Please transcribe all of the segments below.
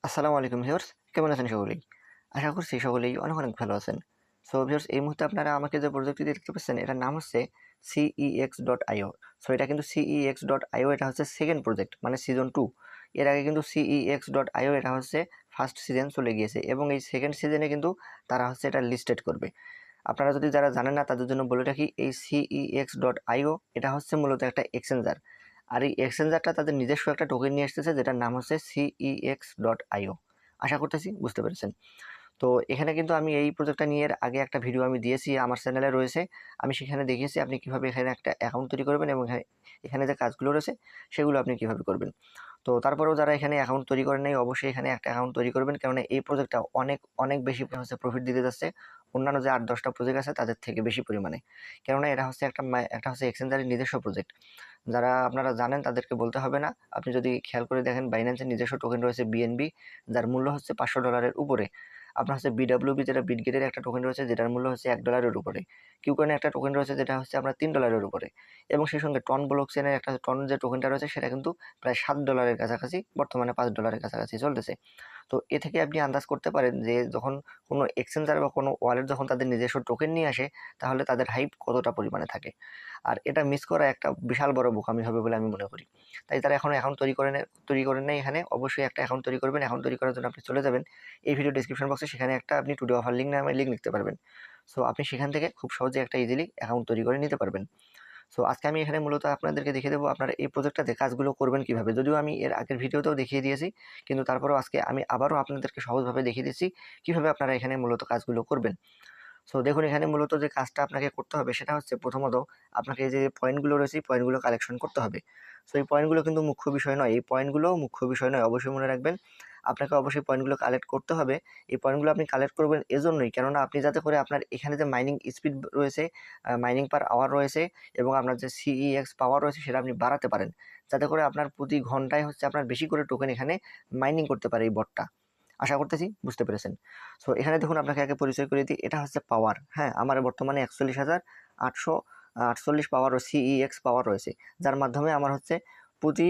আসসালামু আলাইকুম ভিউয়ার্স, কেমন আছেন সকলেই? আশা করছি সকলেই অনেক অনেক ভালো আছেন। সো ভিউয়ার্স, এই মুহূর্তে আপনারা আমাকে যে প্রজেক্টটি দেখতে পাচ্ছেন এটার নাম হচ্ছে cex.io। সো এটা কিন্তু cex.io, এটা হচ্ছে সেকেন্ড প্রজেক্ট মানে সিজন 2। এর আগে কিন্তু cex.io এটা হচ্ছে ফার্স্ট সিজন চলে গিয়েছে এবং এই সেকেন্ড সিজনে কিন্তু তারা হচ্ছে এটা লিস্টেড করবে। আপনারা যদি যারা জানেন না তাদের জন্য বলে রাখি, এই cex.io এটা হচ্ছে মূলত একটা এক্সচেঞ্জার। আর এই এক্সচেঞ্জারটা তাদের নিজস্ব একটা টোকেন নিয়ে এসেছে যেটার নাম হচ্ছে cex.io। আশা করতেছি বুঝতে পেরেছেন। তো এখানে কিন্তু আমি এই প্রজেক্টটা নিয়ে এর আগে একটা ভিডিও আমি দিয়েছি, আমার চ্যানেলে রয়েছে। আমি সেখানে দেখিয়েছি আপনি কিভাবে এখানে একটা অ্যাকাউন্ট তৈরি করবেন এবং এখানে যে কাজগুলো রয়েছে সেগুলো আপনি কিভাবে করবেন। তো তারপরেও যারা এখানে অ্যাকাউন্ট তৈরি করেন নাই, অবশ্যই এখানে একটা অ্যাকাউন্ট তৈরি করবেন, কেননা এই প্রজেক্টটা অনেক অনেক বেশি হচ্ছে প্রফিট দিতে যাচ্ছে অন্যান্য যে 8-10টা প্রজেক্ট আছে তাদের থেকে বেশি পরিমাণে। কেননা এটা হচ্ছে একটা হচ্ছে এক্সচেঞ্জারের নিজস্ব প্রজেক্ট। যারা আপনারা জানেন তাদেরকে বলতে হবে না। আপনি যদি খেয়াল করে দেখেন, বাইন্যান্সের নিজস্ব টোকেন রয়েছে বিএনবি, যার মূল্য হচ্ছে $500 উপরে। আপনার হচ্ছে বিডব্লিউবি, যেটা বিটগেটের একটা টোকেন রয়েছে যেটার মূল্য হচ্ছে $1 উপরে। কিউকয়েনের একটা টোকেন রয়েছে যেটা হচ্ছে আপনার $3 উপরে। এবং সেই সঙ্গে টন ব্লকচেনের একটা টন যে টোকেনটা রয়েছে সেটা কিন্তু প্রায় $7 কাছাকাছি, বর্তমানে $5 কাছাকাছি চলতেছে। তো এ থেকে আপনি আন্দাজ করতে পারেন যে যখন কোনো এক্সচেঞ্জার বা কোনো ওয়ালেট যখন তাদের নিজস্ব টোকেন নিয়ে আসে, তাহলে তাদের হাইপ কতটা পরিমাণে থাকে। আর এটা মিস করা একটা বিশাল বড় বোকামি হবে বলে আমি মনে করি। তাই তারা এখনো অ্যাকাউন্ট তৈরি করেন নাই এখানে, অবশ্যই একটা অ্যাকাউন্ট তৈরি করবেন। অ্যাকাউন্ট তৈরি করার জন্য আপনি চলে যাবেন এই ভিডিও ডেসক্রিপশন বক্সে, সেখানে একটা আপনি টুডে অফার লিঙ্ক নামে লিঙ্ক লিখতে পারবেন। সো আপনি সেখান থেকে খুব সহজে একটা ইজিলি অ্যাকাউন্ট তৈরি করে নিতে পারবেন। সো আজকে আমি এখানে মূলত আপনাদেরকে দেখিয়ে দেবো আপনারা এই প্রজেক্টটাতে কাজগুলো করবেন কিভাবে। যদিও আমি এর আগের ভিডিওতেও দেখিয়ে দিয়েছি, কিন্তু তারপরেও আজকে আমি আবারও আপনাদেরকে সহজভাবে দেখিয়ে দিচ্ছি কিভাবে আপনারা এখানে মূলত কাজগুলো করবেন। সো দেখুন, এখানে মূলত যে কাজটা আপনাকে করতে হবে সেটা হচ্ছে প্রথমত আপনাকে এই যে পয়েন্টগুলো রয়েছে এই পয়েন্টগুলো কালেকশন করতে হবে। সো এই পয়েন্টগুলো কিন্তু মুখ্য বিষয় নয়, এই পয়েন্টগুলো মুখ্য বিষয় নয়, অবশ্যই মনে রাখবেন। আপনাকে অবশ্যই পয়েন্টগুলো কালেক্ট করতে হবে। এই পয়েন্টগুলো আপনি কালেক্ট করবেন এজন্যই, কেননা আপনি যাতে করে আপনার এখানে যে মাইনিং স্পিড রয়েছে, মাইনিং পার আওয়ার রয়েছে এবং আপনার যে সিইএক্স পাওয়ার রয়েছে সেটা আপনি বাড়াতে পারেন, যাতে করে আপনার প্রতি ঘন্টায় হচ্ছে আপনার বেশি করে টোকেন এখানে মাইনিং করতে পারে এই বটটা। আশা করতেছি বুঝতে পেরেছেন। সো এখানে দেখুন, আপনাকে আগে পরিচয় করে দিই, এটা হচ্ছে পাওয়ার। হ্যাঁ, আমার বর্তমানে 41,848 পাওয়ার ও সিইএক্স পাওয়ার রয়েছে, যার মাধ্যমে আমার হচ্ছে প্রতি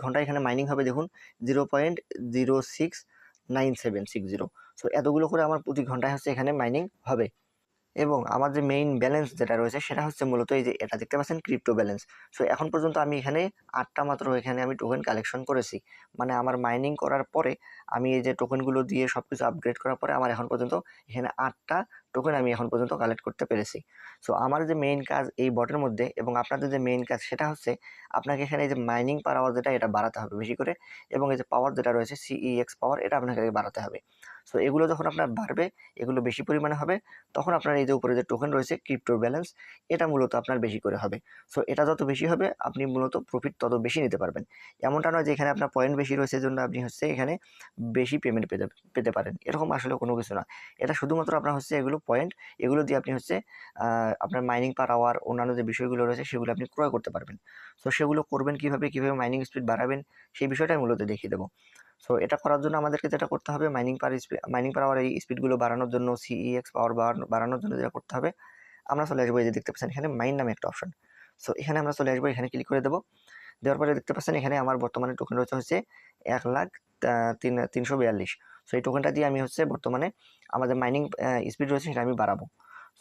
ঘন্টায় এখানে মাইনিং হবে দেখুন 0.069760। সো এতগুলো করে আমার প্রতি ঘন্টায় হচ্ছে এখানে মাইনিং হবে। এবং আমার যে মেইন ব্যালেন্স যেটা রয়েছে সেটা হচ্ছে মূলত এই যে এটা দেখতে পাচ্ছেন, ক্রিপ্টো ব্যালেন্স। সো এখন পর্যন্ত আমি এখানে 8টা মাত্র এখানে আমি টোকেন কালেকশন করেছি। মানে আমার মাইনিং করার পরে আমি এই যে টোকেনগুলো দিয়ে সবকিছু আপগ্রেড করার পরে আমার এখন পর্যন্ত এখানে 8টা টোকেন আমি এখন পর্যন্ত কালেক্ট করতে পেরেছি। সো আমার যে মেইন কাজ এই বটের মধ্যে এবং আপনাদের যে মেইন কাজ সেটা হচ্ছে আপনাকে এখানে এই যে মাইনিং পাওয়ার আওয়ার যেটা এটা বাড়াতে হবে বেশি করে, এবং এই যে পাওয়ার যেটা রয়েছে সিইএক্স পাওয়ার, এটা আপনাকে বাড়াতে হবে। সো এগুলো যখন আপনার বাড়বে, এগুলো বেশি পরিমাণে হবে, তখন আপনার এই যে উপরে যে টোকেন রয়েছে ক্রিপ্টো ব্যালেন্স, এটা মূলত আপনার বেশি করে হবে। সো এটা যত বেশি হবে আপনি মূলত প্রফিট তত বেশি নিতে পারবেন। এমনটা নয় যে এখানে আপনার পয়েন্ট বেশি রয়েছে জন্য আপনি হচ্ছে এখানে বেশি পেমেন্ট পেতে পারেন, এরকম আসলে কোনো কিছু না। এটা শুধুমাত্র আপনার হচ্ছে এগুলো পয়েন্ট, এগুলো দিয়ে আপনি হচ্ছে আপনার মাইনিং পার আওয়ার অন্যান্য যে বিষয়গুলো রয়েছে সেগুলো আপনি ক্রয় করতে পারবেন। সো সেগুলো করবেন কিভাবে, কিভাবে মাইনিং স্পিড বাড়াবেন, সেই বিষয়টাই মূলত দেখিয়ে দেবো। সো এটা করার জন্য আমাদেরকে যেটা করতে হবে, মাইনিং পাওয়ার এই স্পিডগুলো বাড়ানোর জন্য, সিইএক্স পাওয়ার বাড়ানোর জন্য যেটা করতে হবে, আমরা চলে আসবো এই যে দেখতে পাচ্ছেন এখানে মাইন নামে একটা অপশন। সো এখানে আমরা চলে আসবো, এখানে ক্লিক করে দেবো। দেওয়ার পরে দেখতে পাচ্ছেন এখানে আমার বর্তমানে টোকেন রয়েছে হচ্ছে 1,03,42। সো এই টোকেনটা দিয়ে আমি হচ্ছে বর্তমানে আমাদের মাইনিং স্পিড রয়েছে সেটা আমি বাড়াবো।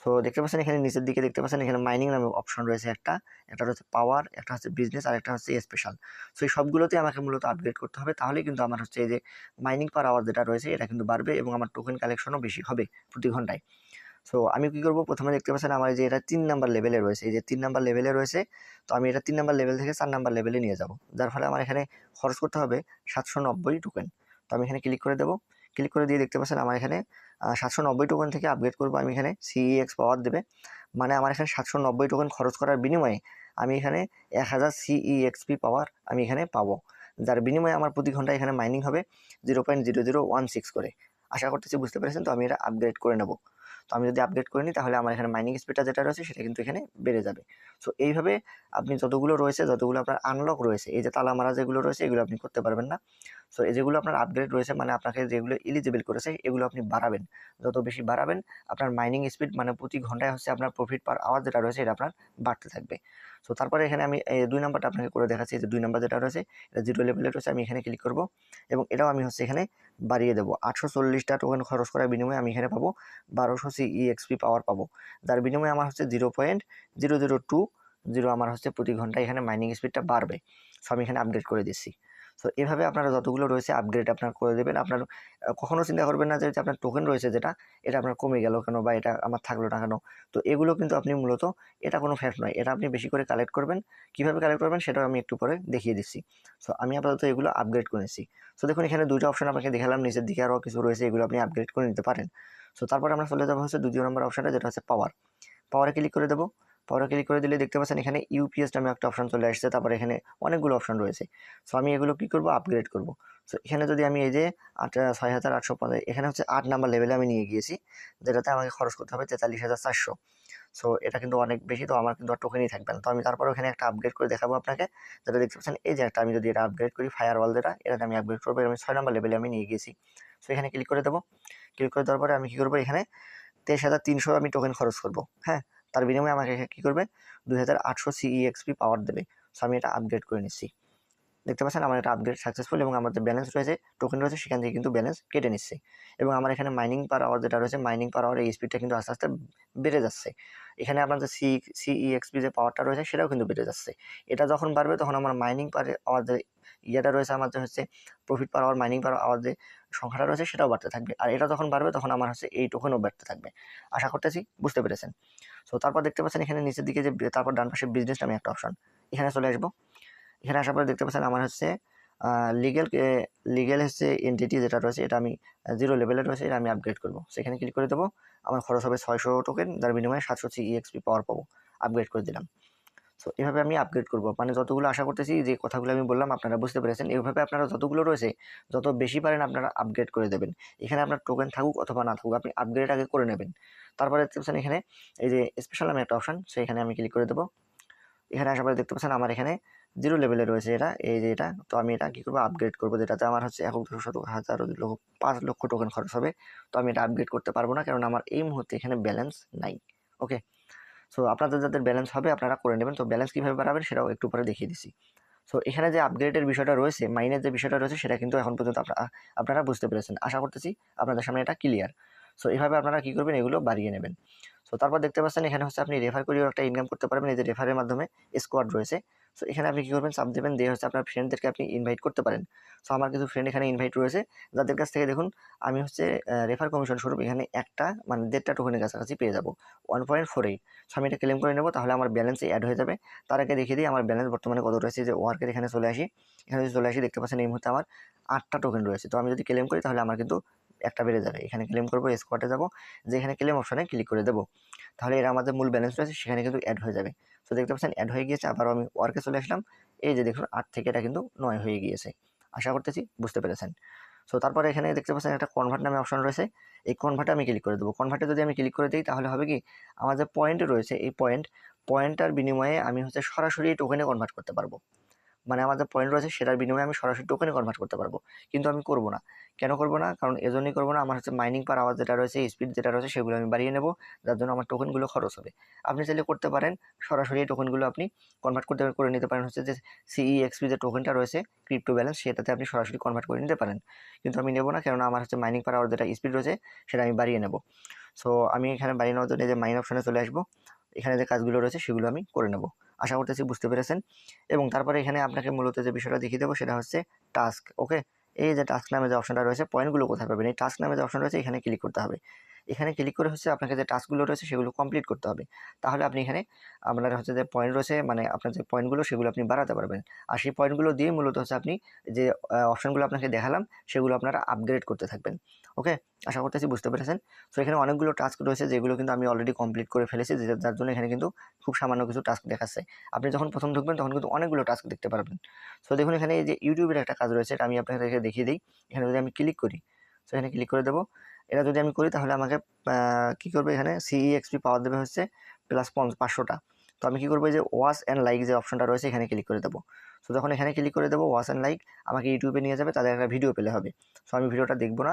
সো দেখতে পাচ্ছেন এখানে নিচের দিকে দেখতে পাচ্ছেন এখানে মাইনিং নামে অপশন রয়েছে একটা, একটা হচ্ছে পাওয়ার, একটা হচ্ছে বিজনেস, আর একটা হচ্ছে স্পেশাল। সো এই সবগুলোতে আমাকে মূলত আপগ্রেড করতে হবে, তাহলেই কিন্তু আমার হচ্ছে এই যে মাইনিং পার আওয়ার যেটা রয়েছে এটা কিন্তু বাড়বে এবং আমার টোকেন কালেকশনও বেশি হবে প্রতি ঘন্টায়। সো আমি কি করব, প্রথমে দেখতে পাচ্ছেন আমার যে এটা 3 নাম্বার লেভেলে রয়েছে, এই যে 3 নাম্বার লেভেলে রয়েছে। তো আমি এটা 3 নাম্বার লেভেল থেকে 4 নাম্বার লেভেলে নিয়ে যাব, যার ফলে আমার এখানে খরচ করতে হবে 790 টোকেন। তো আমি এখানে ক্লিক করে দেবো। ক্লিক করে দিয়ে দেখতে পাচ্ছেন আমার এখানে 790 টোকেন থেকে আপগ্রেড করবো আমি এখানে সিইএক্স পাওয়ার দেবে। মানে আমার এখানে 790 টোকেন খরচ করার বিনিময়ে আমি এখানে 1000 সিইএক্সপি পাওয়ার আমি এখানে পাবো, যার বিনিময়ে আমার প্রতি ঘন্টায় এখানে মাইনিং হবে 0.0016 করে। আশা করতেছি বুঝতে পেরেছেন। তো আমি এটা আপগ্রেড করে নেব। তো আমি যদি আপগ্রেড করে নিই তাহলে আমার এখানে মাইনিং স্পিডটা যেটা রয়েছে সেটা কিন্তু এখানে বেড়ে যাবে। সো এইভাবে আপনি যতগুলো আপনার আনলক রয়েছে, এই যে তালা মারা যেগুলো রয়েছে এগুলো আপনি করতে পারবেন না। সো এই যেগুলো আপনার আপগ্রেড রয়েছে মানে আপনাকে যেগুলো এলিজিবল করেছে এগুলো আপনি বাড়াবেন। যত বেশি বাড়াবেন আপনার মাইনিং স্পিড মানে প্রতি ঘন্টায় হচ্ছে আপনার প্রফিট পার আওয়ার যেটা রয়েছে এটা আপনার বাড়তে থাকবে। সো তারপরে এখানে আমি 2 নাম্বারটা আপনাকে করে দেখাচ্ছি। যে 2 নাম্বার যেটা রয়েছে এটা 0 লেভেলে রয়েছে, আমি এখানে ক্লিক করব এবং এটাও আমি হচ্ছে এখানে বাড়িয়ে দেবো। 840টা টোকেন খরচ করার বিনিময়ে আমি এখানে পাবো 1200 CEXP পাওয়ার পাবো, যার বিনিময়ে আমার হচ্ছে 0.0020 আমার হচ্ছে প্রতি ঘন্টায় এখানে মাইনিং স্পিডটা বাড়বে। সো আমি এখানে আপগ্রেড করে দিচ্ছি। সো এভাবে আপনারা যতগুলো রয়েছে আপগ্রেড আপনার করে দেবেন। আপনার কখনো চিন্তা করবেন না যে আপনার টোকেন রয়েছে যেটা, এটা আপনার কমে গেল কেন বা এটা আমার থাকলো না কেন। তো এগুলো কিন্তু আপনি মূলত এটা কোনো ফ্যাক্ট নয়, এটা আপনি বেশি করে কালেক্ট করবেন। কীভাবে কালেক্ট করবেন সেটাও আমি একটু পরে দেখিয়ে দিচ্ছি। সো আমি আপাতত এগুলো আপগ্রেড করে নিচ্ছি। সো দেখুন এখানে 2টা অপশন আপনাকে দেখালাম, নিচের দিকে আরও কিছু রয়েছে, এগুলো আপনি আপগ্রেড করে নিতে পারেন। সো তারপরে আমরা চলে যাবো হচ্ছে 2 নম্বর অপশনটা, যেটা হচ্ছে পাওয়ারে ক্লিক করে দেবো। পাওয়ারে ক্লিক করে দিলে দেখতে পাচ্ছেন এখানে ইউপিএস নামে একটা অপশন চলে আসছে, তারপরে এখানে অনেকগুলো অপশন রয়েছে। সো আমি এগুলো কী করবো, আপগ্রেড করব। সো এখানে যদি আমি এই যে 6850 এখানে হচ্ছে 8 নাম্বার লেভেলে আমি নিয়ে গিয়েছি, যেটাতে আমাকে খরচ করতে হবে 43,400। সো এটা কিন্তু অনেক বেশি, তো আমার কিন্তু আর টোকেনই থাকবে না। তো আমি তারপরে এখানে একটা আপগ্রেড করে দেখাবো আপনাকে, যেটা দেখতে পাচ্ছেন এই যে একটা, আমি যদি এটা আপগ্রেড করি ফায়ারওয়াল যেটা, এটাতে আমি আপগ্রেড করবো, আমি 6 নাম্বার লেভেলে আমি নিয়ে গিয়েছি। সো এখানে ক্লিক করে দেবো। ক্লিক করে দেওয়ার পরে আমি কী করবো, এখানে 23,300 আমি টোকেন খরচ করবো। হ্যাঁ, তার বিনিময়ে আমাকে কী করবে, 2800 CEXP পাওয়ার দেবে। সো আমি এটা আপগ্রেড করে নিচ্ছি। দেখতে পাচ্ছেন আমার এটা আপগ্রেড সাকসেসফুল, এবং আমার যে ব্যালেন্স রয়েছে, টোকেন রয়েছে, সেখান থেকে কিন্তু ব্যালেন্স কেটে নিচ্ছে। এবং আমার এখানে মাইনিং পার আওয়ার যেটা রয়েছে, মাইনিং পার আওয়ার এই স্পিডটা কিন্তু আস্তে আস্তে বেড়ে যাচ্ছে। এখানে আপনার যে CEXP যে পাওয়ারটা রয়েছে সেটাও কিন্তু বেড়ে যাচ্ছে। এটা যখন বাড়বে তখন আমার মাইনিং পার আওয়ার যে ইয়েটা রয়েছে, আমার যে হচ্ছে profit per hour, mining per hour যে সংখ্যাটা রয়েছে সেটাও বাড়তে থাকবে। আর এটা যখন বাড়বে তখন আমার হচ্ছে এই টোকেনও বাড়তে থাকবে। আশা করতেছি বুঝতে পেরেছেন। সো তারপর দেখতে পাচ্ছেন এখানে নিচের দিকে যে, তারপর ডান পাশে বিজনেস নামে একটা অপশন, এখানে চলে আসবো। এখানে আসার পরে দেখতে পাচ্ছেন আমার হচ্ছে লিগেল হচ্ছে এন্টিটি যেটা রয়েছে, এটা আমি 0 লেভেলে রয়েছে, এটা আমি আপগ্রেড করবো। সেখানে ক্লিক করে দেবো। আমার খরচ হবে 600 টোকেন, যার বিনিময়ে 700 CEXP পাওয়ার পাবো। আপগ্রেড করে দিলাম। সো এভাবে আমি আপগ্রেড করবো, মানে যতগুলো আশা করতেছি যে কথাগুলো আমি বললাম আপনারা বুঝতে পেরেছেন। এইভাবে আপনারা যতগুলো রয়েছে যত বেশি পারেন আপনারা আপগ্রেড করে দেবেন। এখানে আপনার টোকেন থাকুক অথবা না থাকুক, আপনি আপগ্রেড আগে করে নেবেন। তারপরে দেখতে পাচ্ছেন এখানে এই যে স্পেশাল নামে একটা অপশন, সেখানে আমি ক্লিক করে দেবো। এখানে আসার পরে দেখতে পাচ্ছেন আমার এখানে 0 লেভেলে রয়েছে এটা, এই যে এটা। তো আমি এটা কী করবো, আপগ্রেড করবো, যেটাতে আমার হচ্ছে 5 লক্ষ টোকেন খরচ হবে। তো আমি এটা আপগ্রেড করতে পারবো না, কারণ আমার এই মুহূর্তে এখানে ব্যালেন্স নাই। ওকে, সো আপনাদের যাদের ব্যালেন্স হবে আপনারা করে নেবেন। তো ব্যালেন্স কীভাবে বাড়াবেন সেটাও একটু পরে দেখিয়ে দিচ্ছি। সো এখানে যে আপগ্রেডের বিষয়টা রয়েছে, মাইনের যে বিষয়টা রয়েছে, সেটা কিন্তু এখন পর্যন্ত আপনারা বুঝতে পেরেছেন। আশা করতেছি আপনাদের সামনে এটা ক্লিয়ার। সো এভাবে আপনারা কী করবেন, এগুলো বাড়িয়ে নেবেন। সো তারপর দেখতে পাচ্ছেন এখানে হচ্ছে আপনি রেফার করেও একটা ইনকাম করতে পারবেন। এই যে রেফারের মাধ্যমে স্কোয়াড রয়েছে। সো এখানে আপনি কী করবেন, চাপ দেবেন, দিয়ে হচ্ছে আপনার ফ্রেন্ডদেরকে আপনি ইনভাইট করতে পারেন। সো আমার কিছু ফ্রেন্ড এখানে ইনভাইট রয়েছে, যাদের কাছ থেকে দেখুন আমি হচ্ছে রেফার কমিশন স্বরূপ এখানে একটা মানে 1.5টা টোকেনের কাছাকাছি পেয়ে যাবো, 1.48। সো আমি এটা ক্লেম করে নেবো, তাহলে আমার ব্যালেন্সে অ্যাড হয়ে যাবে। তার আগে দেখিয়ে দিই আমার ব্যালেন্স বর্তমানে কত রয়েছে। যে ওয়ার্কের এখানে চলে আসি, এখানে যদি চলে আসি দেখতে পাচ্ছেন এই মুহূর্তে আমার 8টা টোকেন রয়েছে। তো আমি যদি ক্লেম করি তাহলে আমার কিন্তু একটা বেড়ে যাবে। এখানে ক্লেম করবো, স্কোয়াডে যাবো, যে এখানে ক্লেম অপশনে ক্লিক করে দেবো, তাহলে এরা আমাদের মূল ব্যালেন্স রয়েছে সেখানে কিন্তু অ্যাড হয়ে যাবে। সো দেখতে পাচ্ছেন অ্যাড হয়ে গিয়েছে। আবারও আমি ওয়ার্কে চলে আসলাম, এই যে দেখুন 8 থেকে এটা কিন্তু 9 হয়ে গিয়েছে। আশা করতেছি বুঝতে পেরেছেন। সো তারপরে এখানে দেখতে পাচ্ছেন একটা কনভার্ট নামে অপশন রয়েছে, এই কনভার্টে আমি ক্লিক করে দেবো। কনভার্টে যদি আমি ক্লিক করে দিই তাহলে হবে কি, আমার যে পয়েন্ট রয়েছে এই পয়েন্টটার বিনিময়ে আমি হচ্ছে সরাসরি টোকেনে কনভার্ট করতে পারবো। মানে আমার যে পয়েন্ট রয়েছে সেটার বিনিময়ে আমি সরাসরি টোকেনে কনভার্ট করতে পারবো। কিন্তু আমি করবো না। কেন করবো না? কারণ এজন্যই করবো না, আমার হচ্ছে মাইনিং পার আওয়ার যেটা রয়েছে, স্পিড যেটা রয়েছে, সেগুলো আমি বাড়িয়ে নেবো, যার জন্য আমার টোকেনগুলো খরচ হবে। আপনি চাইলে করতে পারেন, সরাসরি এই টোকেনগুলো আপনি কনভার্ট করে নিতে পারেন হচ্ছে যে CEXP যে টোকেনটা রয়েছে ক্রিপ্টো ব্যালেন্স, সেটাতে আপনি সরাসরি কনভার্ট করে নিতে পারেন। কিন্তু আমি নেবো না, কেননা আমার হচ্ছে মাইনিং পার আওয়ার যেটা স্পিড রয়েছে সেটা আমি বাড়িয়ে নেবো। সো আমি এখানে বাড়িয়ে নেওয়ার জন্য এই যে মাইন অপশনে চলে আসবো, এখানে যে কাজগুলো রয়েছে সেগুলো আমি করে নেবো। আশা করতেছি বুঝতে পেরেছেন। এবং তারপরে এখানে আপনাকে মূলত যে বিষয়টা দেখিয়ে দেবো সেটা হচ্ছে টাস্ক। ওকে, এই যে টাস্ক নামে যে অপশনটা রয়েছে, পয়েন্টগুলো কোথায় পাবেন, এই টাস্ক নামে যে অপশন রয়েছে এখানে ক্লিক করতে হবে। এখানে ক্লিক করে হচ্ছে আপনাকে যে টাস্কগুলো রয়েছে সেগুলো কমপ্লিট করতে হবে। তাহলে আপনি এখানে আপনার হচ্ছে যে পয়েন্ট রয়েছে, মানে আপনার যে পয়েন্টগুলো সেগুলো আপনি বাড়াতে পারবেন। আর সেই পয়েন্টগুলো দিয়ে মূলত হচ্ছে আপনি যে অপশনগুলো আপনাকে দেখালাম সেগুলো আপনারা আপগ্রেড করতে থাকবেন। ওকে, আশা করতেছি বুঝতে পেরেছেন। সো এখানে অনেকগুলো টাস্ক রয়েছে যেগুলো কিন্তু আমি অলরেডি কমপ্লিট করে ফেলেছি, যার জন্য এখানে কিন্তু খুব সামান্য কিছু টাস্ক দেখাচ্ছে। আপনি যখন প্রথম ঢুকবেন তখন কিন্তু অনেকগুলো টাস্ক দেখতে পারবেন। সো দেখুন এখানে এই যে ইউটিউবের একটা কাজ রয়েছে, এটা আমি আপনাদেরকে দেখিয়ে দিই। এখানে যদি আমি ক্লিক করি, সো এখানে ক্লিক করে দেবো। এটা যদি আমি করি তাহলে আমাকে কী করবে, এখানে CEXP পাওয়ার দেবে হচ্ছে প্লাস 500টা। তো আমি কী করবো, এই যে ওয়াচ অ্যান্ড লাইক যে অপশনটা রয়েছে এখানে ক্লিক করে দেবো। সো যখন এখানে ক্লিক করে দেবো, ওয়াচ অ্যান্ড লাইক আমাকে ইউটিউবে নিয়ে যাবে, তাদের একটা ভিডিও পেলে হবে। সো আমি ভিডিওটা দেখবো না,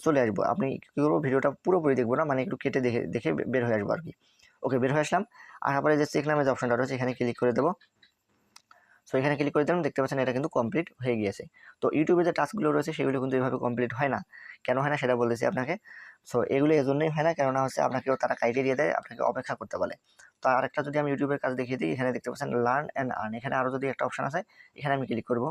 চলে আসবো। আপনি কী করবো, ভিডিওটা পুরোপুরি দেখবো না, মানে একটু কেটে দেখে দেখে বের হয়ে আসবো আর কি। ওকে, বের হয়ে আসলাম। আসার পরে যে চেক নামে যে অপশনটা রয়েছে এখানে ক্লিক করে দেবো। সো এখানে ক্লিক করে দিলাম, দেখতে পাচ্ছেন এটা কিন্তু কমপ্লিট হয়ে গিয়েছে। তো ইউটিউবে যে টাস্কগুলো রয়েছে সেগুলো কিন্তু এভাবে কমপ্লিট হয় না। কেন হয় না সেটা বলতেছি আপনাকে। সো এগুলো এজন্যই হয় না, কেননা হচ্ছে আপনাকেও তারা ক্রাইটেরিয়া দেয়, আপনাকে অপেক্ষা করতে বলে। তো আরেকটা যদি আমি ইউটিউবের কাজ দেখিয়ে দিই, এখানে দেখতে পাচ্ছেন লার্ন অ্যান্ড আর্ন, এখানে আরও যদি একটা অপশন আছে, এখানে আমি ক্লিক করব।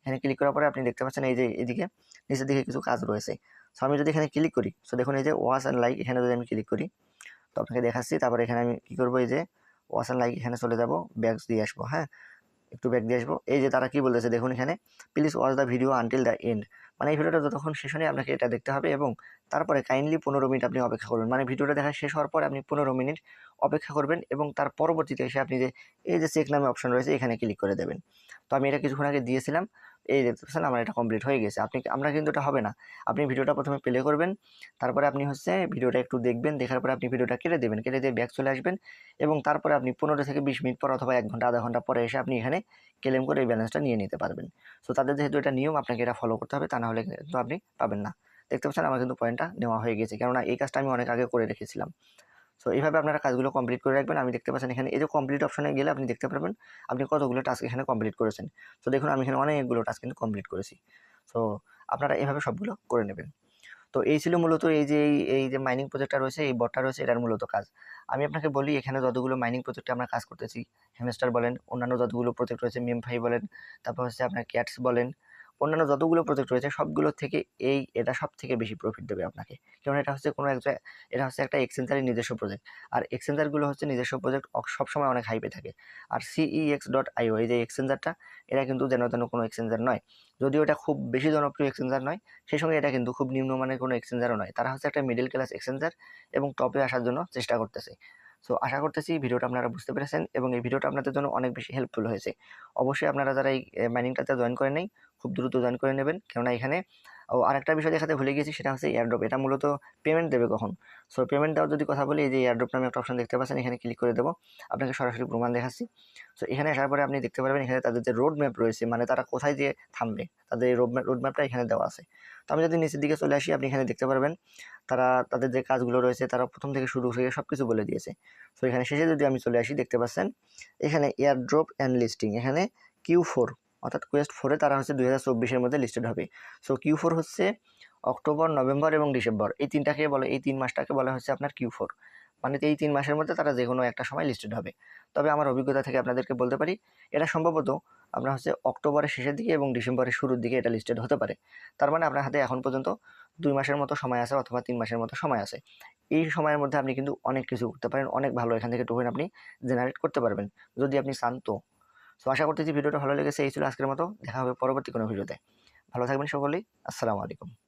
এখানে ক্লিক করার পরে আপনি দেখতে পাচ্ছেন এই যে এদিকে নিচের দিকে কিছু কাজ রয়েছে। সো আমি যদি এখানে ক্লিক করি, সো দেখুন এই যে ওয়াচ অ্যান্ড লাইক, এখানে যদি আমি ক্লিক করি তো আপনাকে দেখাচ্ছি। তারপরে এখানে আমি কি করবো, এই যে ওয়াচ অ্যান্ড লাইক এখানে চলে যাব, ব্যাক দিয়ে আসবো। হ্যাঁ, একটু ব্যাক দিয়ে আসবো। এই যে তারা কি বলতেছে দেখুন এখানে, please watch the video until the end, মানে এই ভিডিওটা যতক্ষণ শেষ হয় আপনাকে এটা দেখতে হবে এবং তারপরে কাইন্ডলি 15 মিনিট আপনি অপেক্ষা করবেন। মানে ভিডিওটা দেখা শেষ হওয়ার পরে আপনি 15 মিনিট অপেক্ষা করবেন এবং তার পরবর্তীতে এসে আপনি যে এই যে চেক নামে অপশন রয়েছে এখানে ক্লিক করে দেবেন। তো আমি এটা কিছুক্ষণ আগে দিয়েছিলাম, এই দেখতে পাচ্ছেন আমার এটা কমপ্লিট হয়ে গেছে। আমরা কিন্তু এটা হবে না, আপনি ভিডিওটা প্রথমে প্লে করবেন, তারপরে আপনি হচ্ছে ভিডিওটা একটু দেখবেন, দেখার পরে আপনি ভিডিওটা কেটে দেবেন, কেটে দিয়ে ব্যাক চলে আসবেন এবং তারপরে আপনি 15 থেকে 20 মিনিট পর অথবা 1 ঘন্টা আধা ঘন্টা পরে এসে আপনি এখানে ক্লেম করে এই ব্যালেন্সটা নিয়ে নিতে পারবেন। সো তাদের যেহেতু এটা নিয়ম, আপনাকে এটা ফলো করতে হবে, তা না হলে কিন্তু আপনি পাবেন না। দেখতে পাচ্ছেন আমার কিন্তু পয়েন্টটা নেওয়া হয়ে গেছে, কেননা এই কাজটা আমি অনেক আগে করে রেখেছিলাম। সো এইভাবে আপনারা কাজগুলো কমপ্লিট করে রাখবেন। আমি দেখতে পাচ্ছেন এখানে এই যে কমপ্লিট অপশনে গেলে আপনি দেখতে পারবেন আপনি কতগুলো টাস্ক এখানে কমপ্লিট করেছেন। সো দেখুন আমি এখানে অনেকগুলো টাস্ক কিন্তু কমপ্লিট করেছি। সো আপনারা এভাবে সবগুলো করে নেবেন। তো এই ছিল মূলত এই যে মাইনিং প্রজেক্টটা রয়েছে, এই বটটা রয়েছে, এটার মূলত কাজ। আমি আপনাকে বলি এখানে যতগুলো মাইনিং প্রজেক্টে আমরা কাজ করতেছি, হ্যামস্টার বলেন, অন্যান্য যতগুলো প্রজেক্ট রয়েছে, মেমফাই বলেন, তারপর হচ্ছে আপনার ক্যাটস বলেন, অন্যান্য যতগুলো প্রজেক্ট রয়েছে সবগুলোর থেকে এটা সব থেকে বেশি প্রফিট দেবে আপনাকে। কারণ এটা হচ্ছে এটা হচ্ছে একটা এক্সচেঞ্জারের নিজস্ব প্রজেক্ট। আর এক্সচেঞ্জারগুলো হচ্ছে নিজস্ব প্রজেক্ট সবসময় অনেক হাইপে থাকে। আর CEX.io এই যে এক্সচেঞ্জারটা, এটা কিন্তু যেন তেন কোনো এক্সচেঞ্জার নয়। যদিও এটা খুব বেশি জনপ্রিয় এক্সচেঞ্জার নয়, সেই সঙ্গে এটা কিন্তু খুব নিম্নমানের কোনো এক্সচেঞ্জারও নয়। তারা হচ্ছে একটা মিডল ক্লাস এক্সচেঞ্জার এবং টপে আসার জন্য চেষ্টা করতেছে। সো আশা করতেছি ভিডিওটা আপনারা বুঝতে পেরেছেন এবং এই ভিডিওটা আপনাদের জন্য অনেক বেশি হেল্পফুল হয়েছে। অবশ্যই আপনারা যারা এই মাইনিংটাতে জয়েন করে নেই, খুব দ্রুত জয়েন করে নেবেন, কেননা এখানে আরেকটা বিষয় দেখাতে ভুলে গেছি, সেটা হচ্ছে এয়ারড্রপ। এটা মূলত পেমেন্ট দেবে কখন। সো পেমেন্ট দেওয়ার যদি কথা বলি, এই যে এয়ারড্রপ নামে একটা অপশন দেখতে পাচ্ছেন, এখানে ক্লিক করে দেবো, আপনাকে সরাসরি প্রমাণ দেখাচ্ছি। সো এখানে আসার পরে আপনি দেখতে পারবেন এখানে তাদের যে রোড ম্যাপ রয়েছে, মানে তারা কোথায় দিয়ে থামবে, তাদের এই রোড ম্যাপটা এখানে দেওয়া আছে। তো আমি যদি নিচের দিকে চলে আসি, আপনি এখানে দেখতে পারবেন তাদের যে কাজগুলো রয়েছে তারা প্রথম থেকে শুরু হয়ে সব কিছু বলে দিয়েছে। সো এখানে শেষে যদি আমি চলে আসি, দেখতে পাচ্ছেন এখানে এয়ারড্রপ অ্যান্ড লিস্টিং, এখানে Q4 অর্থাৎ কোয়েস্ট 4-এ তারা হচ্ছে 2024-এর মধ্যে লিস্টেড হবে। সো Q4 হচ্ছে অক্টোবর, নভেম্বর এবং ডিসেম্বর, এই 3 মাসটাকে বলা হচ্ছে আপনার Q4। মানে এই 3 মাসের মধ্যে তারা যে কোনো একটা সময় লিস্টেড হবে। তবে আমার অভিজ্ঞতা থেকে আপনাদেরকে বলতে পারি এটা সম্ভবত আপনার হচ্ছে অক্টোবরের শেষের দিকে এবং ডিসেম্বরের শুরুর দিকে এটা লিস্টেড হতে পারে। তার মানে আপনার হাতে এখন পর্যন্ত 2 মাসের মতো সময় আছে অথবা 3 মাসের মতো সময় আছে। এই সময়ের মধ্যে আপনি কিন্তু অনেক কিছু করতে পারেন, অনেক ভালো এখান থেকে টোকেন আপনি জেনারেট করতে পারবেন যদি আপনি চান তো। সো আশা করতেছি ভিডিওটা ভালো লেগেছে। এই ছিল আজকের মতো, দেখা হবে পরবর্তী কোনো ভিডিওতে। ভালো থাকবেন সকলেই। আসসালামু আলাইকুম।